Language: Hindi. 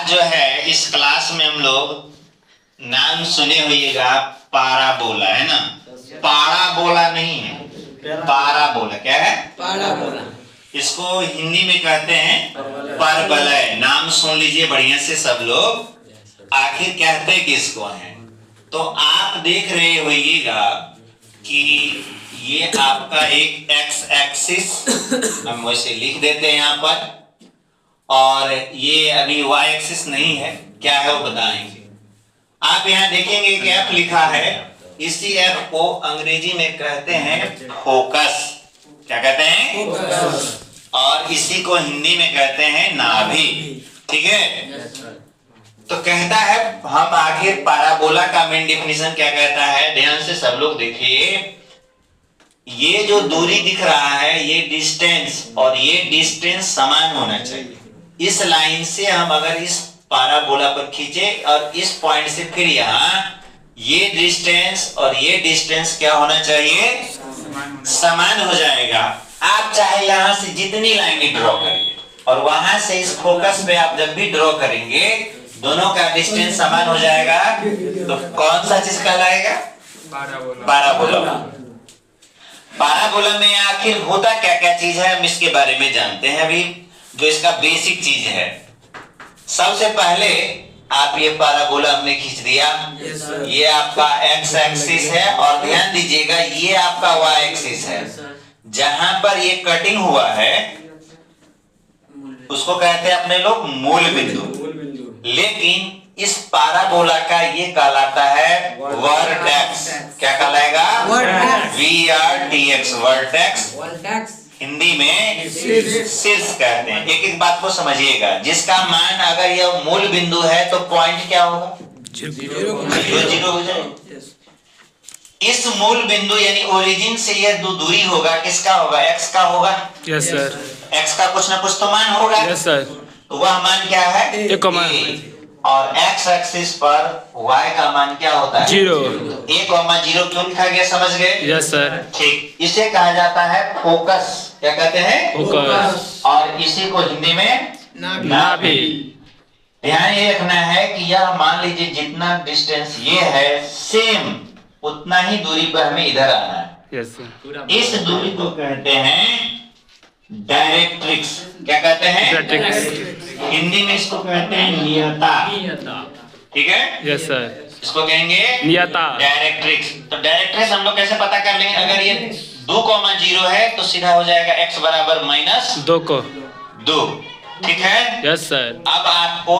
आज जो है इस क्लास में हम लोग नाम सुने होइएगा पाराबोला, है ना। पाराबोला नहीं है, पाराबोला। क्या है? पाराबोला। इसको हिंदी में कहते हैं परवलय। नाम सुन लीजिए बढ़िया से सब लोग, आखिर कहते किसको हैं। तो आप देख रहे होइएगा कि ये आपका एक एक्स एक्सिस, हम वैसे लिख देते हैं यहाँ पर, और ये अभी वाई एक्सिस नहीं है, क्या है वो बताएंगे। आप यहाँ देखेंगे कि एफ लिखा है, इसी एफ को अंग्रेजी में कहते हैं फोकस। क्या कहते हैं? फोकस। और इसी को हिंदी में कहते हैं नाभि। ठीक है। तो कहता है हम आखिर पाराबोला का मेन डेफिनेशन क्या कहता है, ध्यान से सब लोग देखिए। ये जो दूरी दिख रहा है, ये डिस्टेंस और ये डिस्टेंस समान होना चाहिए। इस लाइन से हम अगर इस पाराबोला पर खींचे और इस पॉइंट से फिर यहाँ, ये डिस्टेंस और ये डिस्टेंस क्या होना चाहिए? समान हो जाएगा। आप चाहे यहां से जितनी लाइनें ड्रॉ करिए और वहां से इस फोकस पे आप जब भी ड्रॉ करेंगे, दोनों का डिस्टेंस समान हो जाएगा। तो कौन सा चीज कहलाएगा? पाराबोला। पाराबोला में आखिर होता क्या क्या चीज है, हम इसके बारे में जानते हैं अभी, जो इसका बेसिक चीज है। सबसे पहले आप ये पाराबोला हमने खींच दिया, ये आपका एक्स एक्सिस है, और ध्यान दीजिएगा ये आपका वाई एक्सिस है। जहां पर ये कटिंग हुआ है उसको कहते हैं अपने लोग मूल बिंदु। लेकिन इस पाराबोला का ये कहलाता है वर्टेक्स। क्या कहलाएगा? VRTX, vertex. हिंदी में शीर्ष कहते हैं। एक एक बात को समझिएगा, जिसका मान अगर यह मूल बिंदु है तो पॉइंट क्या होगा? जीरो हो जाएगा। इस मूल बिंदु यानी ओरिजिन से यह दूरी होगा, किसका होगा? एक्स का होगा। Yes sir. एक्स का कुछ ना कुछ तो मान होगा। Yes sir. तो वह मान क्या है? एक मान। और एक्स एक्सिस पर y का मान क्या होता है? 0। 1,0 क्यों लिखा गया, समझ गए? Yes sir. ठीक, इसे कहा जाता है फोकस। क्या कहते हैं? फोकस। और इसी को हिंदी में नाभि। ध्यान ये रखना है कि यह मान लीजिए जितना डिस्टेंस ये है, सेम उतना ही दूरी पर हमें इधर आना है। Yes sir. इस दूरी को कहते हैं डायरेक्ट्रिक्स। क्या कहते हैं? डायरेक्ट्रिक्स। हिंदी में इसको कहते हैं नियता। ठीक है। Yes sir. इसको कहेंगे नियता। डायरेक्ट्रिक्स। तो डायरेक्ट्रिक्स हम लोग कैसे पता कर लेंगे? अगर ये 2,0 है तो सीधा हो जाएगा x बराबर -2 2 को। 2। ठीक है। Yes sir. अब आपको